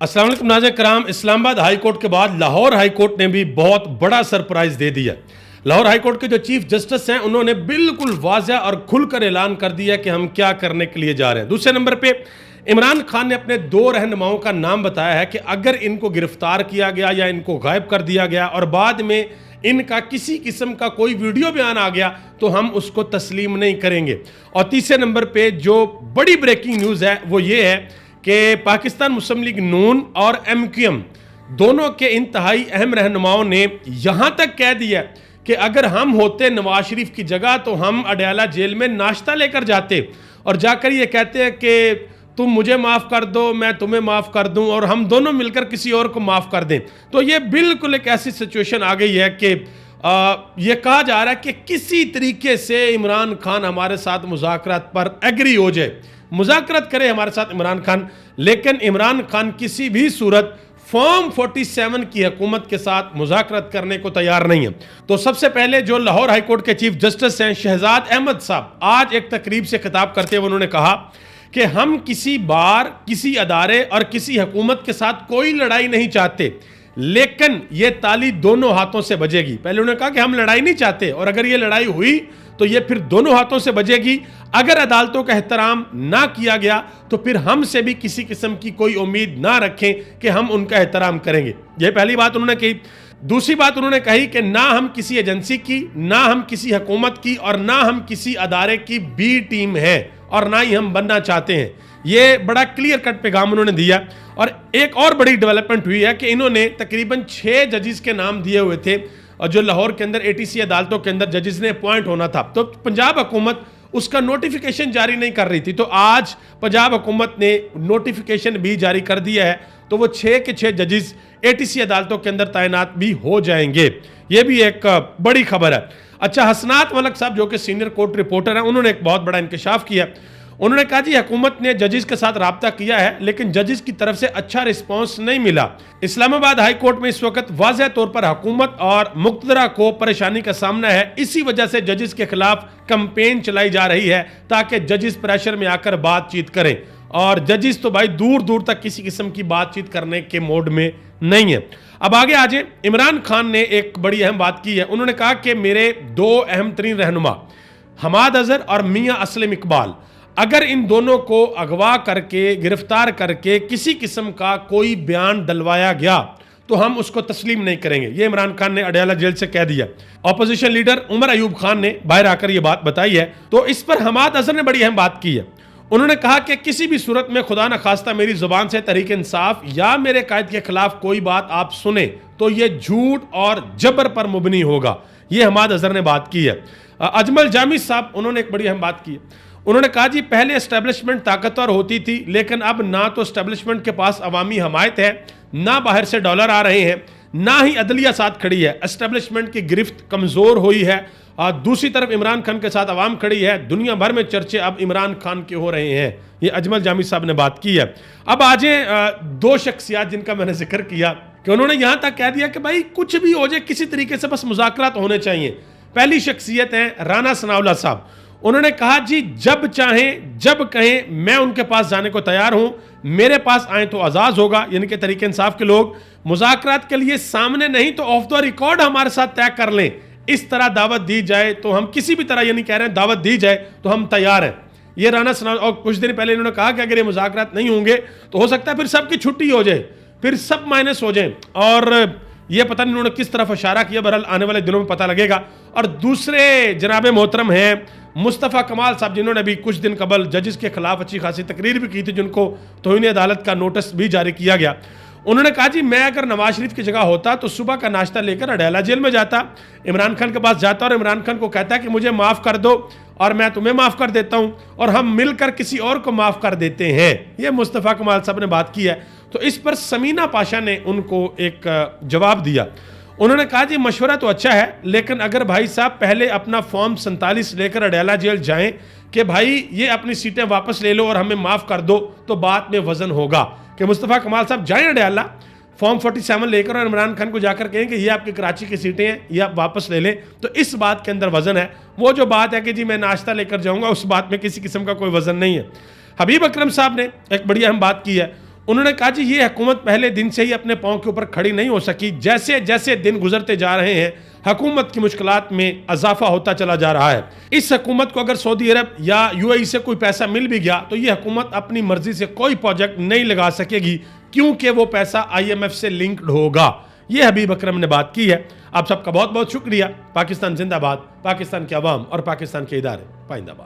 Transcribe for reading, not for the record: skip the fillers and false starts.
अस्सलाम वालेकुम नाज़रीन कराम। इस्लामाबाद हाई कोर्ट के बाद लाहौर हाई कोर्ट ने भी बहुत बड़ा सरप्राइज दे दिया। लाहौर हाई कोर्ट के जो चीफ जस्टिस हैं उन्होंने बिल्कुल वाज़ह और खुलकर ऐलान कर दिया कि हम क्या करने के लिए जा रहे हैं। दूसरे नंबर पे इमरान खान ने अपने 2 रहनुमाओं का नाम बताया है कि अगर इनको गिरफ्तार किया गया या इनको गायब कर दिया गया और बाद में इनका किसी किस्म का कोई वीडियो बयान आ गया तो हम उसको तस्लीम नहीं करेंगे। और तीसरे नंबर पे जो बड़ी ब्रेकिंग न्यूज़ है वो ये है कि पाकिस्तान मुस्लिम लीग नून और MQM दोनों के इंतहाई अहम रहनुमाओं ने यहाँ तक कह दिया कि अगर हम होते नवाज शरीफ की जगह तो हम अडयाला जेल में नाश्ता लेकर जाते और जाकर ये कहते हैं कि तुम मुझे माफ़ कर दो, मैं तुम्हें माफ़ कर दूं और हम दोनों मिलकर किसी और को माफ़ कर दें। तो ये बिल्कुल एक ऐसी सिचुएशन आ गई है कि ये कहा जा रहा है कि किसी तरीके से इमरान खान हमारे साथ मुज़ाकरात पर एग्री हो जाए, मुज़ाकरात करे हमारे साथ इमरान खान, लेकिन इमरान खान किसी भी सूरत फॉर्म 47 की हुकूमत के साथ मुज़ाकरात करने को तैयार नहीं है। तो सबसे पहले जो लाहौर हाई कोर्ट के चीफ जस्टिस हैं शहजाद अहमद साहब आज एक तकरीब से खिताब करते हुए उन्होंने कहा कि हम किसी बार किसी अदारे और किसी हुकूमत के साथ कोई लड़ाई नहीं चाहते, लेकिन ये ताली दोनों हाथों से बजेगी। पहले उन्होंने कहा कि हम लड़ाई नहीं चाहते और अगर ये लड़ाई हुई तो ये फिर दोनों हाथों से बजेगी। अगर अदालतों का एहतराम ना किया गया तो फिर हमसे भी किसी किस्म की कोई उम्मीद ना रखें कि हम उनका एहतराम करेंगे। ये पहली बात उन्होंने कही। दूसरी बात उन्होंने कही कि ना हम किसी एजेंसी की, ना हम किसी हुकूमत की और ना हम किसी अदारे की बी टीम है और ना ही हम बनना चाहते हैं। ये बड़ा क्लियर कट पैगाम उन्होंने दिया। और एक और बड़ी डेवलपमेंट हुई है कि इन्होंने तकरीबन 6 जजेस के नाम दिए हुए थे और जो लाहौर के अंदर ATC अदालतों के अंदर जजेस ने अपॉइंट होना था, तो पंजाब हुकूमत उसका नोटिफिकेशन जारी नहीं कर रही थी। तो आज पंजाब हुकूमत ने नोटिफिकेशन भी जारी कर दिया है, तो वो 6 के 6 जजेस ATC अदालतों के अंदर तैनात भी हो जाएंगे। ये भी एक बड़ी खबर है। अच्छा, हसनात मलक साहब जो कि सीनियर कोर्ट रिपोर्टर हैं, उन्होंने एक बहुत बड़ा इंकशाफ किया। उन्होंने कहा जी हुकूमत ने जजेस के साथ राब्ता किया है लेकिन जजेस की तरफ से अच्छा रिस्पांस नहीं मिला। इस्लामाबाद हाई कोर्ट में इस वक्त वाज़ह तौर पर हुकूमत और मुक़्तदरा को परेशानी का सामना है। इसी वजह से जजेस के खिलाफ कैंपेन चलाई जा रही है ताकि जजेस प्रेशर में आकर बातचीत करें। और जजेस तो भाई दूर दूर तक किसी किस्म की बातचीत करने के मोड में नहीं है। अब आगे आ जाए, इमरान खान ने एक बड़ी अहम बात की है। उन्होंने कहा कि मेरे 2 अहम तरीन रहनुमा हमाद अजहर और मियाँ असलम इकबाल, अगर इन दोनों को अगवा करके गिरफ्तार करके किसी किस्म का कोई बयान डलवाया गया तो हम उसको तस्लीम नहीं करेंगे। ये इमरान खान ने अडयाला जेल से कह दिया। अपोजिशन लीडर उमर अयूब खान ने बाहर आकर ये बात बताई है। तो इस पर हमाद अजहर ने बड़ी अहम बात की है। उन्होंने कहा कि किसी भी सूरत में खुदा न खास्ता मेरी जुबान से तहरीक इंसाफ या मेरे कायद के खिलाफ कोई बात आप सुने तो ये झूठ और जबर पर मुबनी होगा। ये हमाद अजहर ने बात की है। अजमल जामी साहब उन्होंने एक बड़ी अहम बात की है। उन्होंने कहा जी पहले एस्टेब्लिशमेंट ताकतवर होती थी लेकिन अब ना तो एस्टेब्लिशमेंट के पास अवामी हमायत है, ना बाहर से डॉलर आ रहे हैं, ना ही अदलिया साथ खड़ी है। एस्टेब्लिशमेंट की गिरफ्त कमज़ोर हुई है और दूसरी तरफ इमरान खान के साथ अवाम खड़ी है। दुनिया भर में चर्चे अब इमरान खान के हो रहे हैं। ये अजमल जामी साहब ने बात की है। अब आज 2 शख्सियात जिनका मैंने जिक्र किया कि उन्होंने यहाँ तक कह दिया कि भाई कुछ भी हो जाए किसी तरीके से बस मुज़ाकरात होने चाहिए। पहली शख्सियत है राना सनाउल्लाह साहब। उन्होंने कहा जी जब चाहें जब कहें मैं उनके पास जाने को तैयार हूं, मेरे पास आए तो आज़ाद होगा। यानी कि तरीके इंसाफ के लोग मुज़ाकरात के लिए सामने नहीं तो ऑफ द रिकॉर्ड हमारे साथ तय कर लें। इस तरह दावत दी जाए तो हम किसी भी तरह यानी कह रहे हैं दावत दी जाए तो हम तैयार हैं। ये राना सना। और कुछ दिन पहले इन्होंने कहा कि अगर ये मुज़ाकरात नहीं होंगे तो हो सकता है फिर सबकी छुट्टी हो जाए, फिर सब माइनस हो जाए। और ये पता नहीं उन्होंने किस तरफ इशारा किया, बहरहाल आने वाले दिनों में पता लगेगा। और दूसरे जनाब मोहतरम हैं मुस्तफ़ा कमाल साहब जिन्होंने अभी कुछ दिन कबल जजेस के खिलाफ अच्छी खासी तकरीर भी की थी, जिनको तौहीन अदालत का नोटिस भी जारी किया गया। उन्होंने कहा जी मैं अगर नवाज शरीफ की जगह होता तो सुबह का नाश्ता लेकर अडयाला जेल में जाता, इमरान खान के पास जाता और इमरान खान को कहता कि मुझे माफ़ कर दो और मैं तुम्हें माफ़ कर देता हूँ और हम मिलकर किसी और को माफ़ कर देते हैं। ये मुस्तफ़ा कमाल साहब ने बात की है। तो इस पर समीना पाशा ने उनको एक जवाब दिया। उन्होंने कहा जी मशवरा तो अच्छा है लेकिन अगर भाई साहब पहले अपना फॉर्म 47 लेकर अडयाला जेल जाएं कि भाई ये अपनी सीटें वापस ले लो और हमें माफ़ कर दो तो बात में वजन होगा। कि मुस्तफ़ा कमाल साहब जाएं अडयाला फॉर्म 47 लेकर और इमरान खान को जाकर कहें कि ये आपकी कराची की सीटें हैं, ये आप वापस ले लें, तो इस बात के अंदर वजन है। वो जो बात है कि जी मैं नाश्ता लेकर जाऊंगा, उस बात में किसी किस्म का कोई वजन नहीं है। हबीब अकरम साहब ने एक बड़ी अहम बात की है। उन्होंने कहा जी ये हुकूमत पहले दिन से ही अपने पांव के ऊपर खड़ी नहीं हो सकी, जैसे जैसे दिन गुजरते जा रहे हैं हुकूमत की मुश्किलात में इजाफा होता चला जा रहा है। इस हुकूमत को अगर सऊदी अरब या यूएई से कोई पैसा मिल भी गया तो ये हुकूमत अपनी मर्जी से कोई प्रोजेक्ट नहीं लगा सकेगी, क्योंकि वो पैसा IMF से लिंक्ड होगा। ये हबीब अकरम ने बात की है। आप सबका बहुत बहुत शुक्रिया। पाकिस्तान जिंदाबाद, पाकिस्तान के अवाम और पाकिस्तान के इदारे पाइंदाबाद।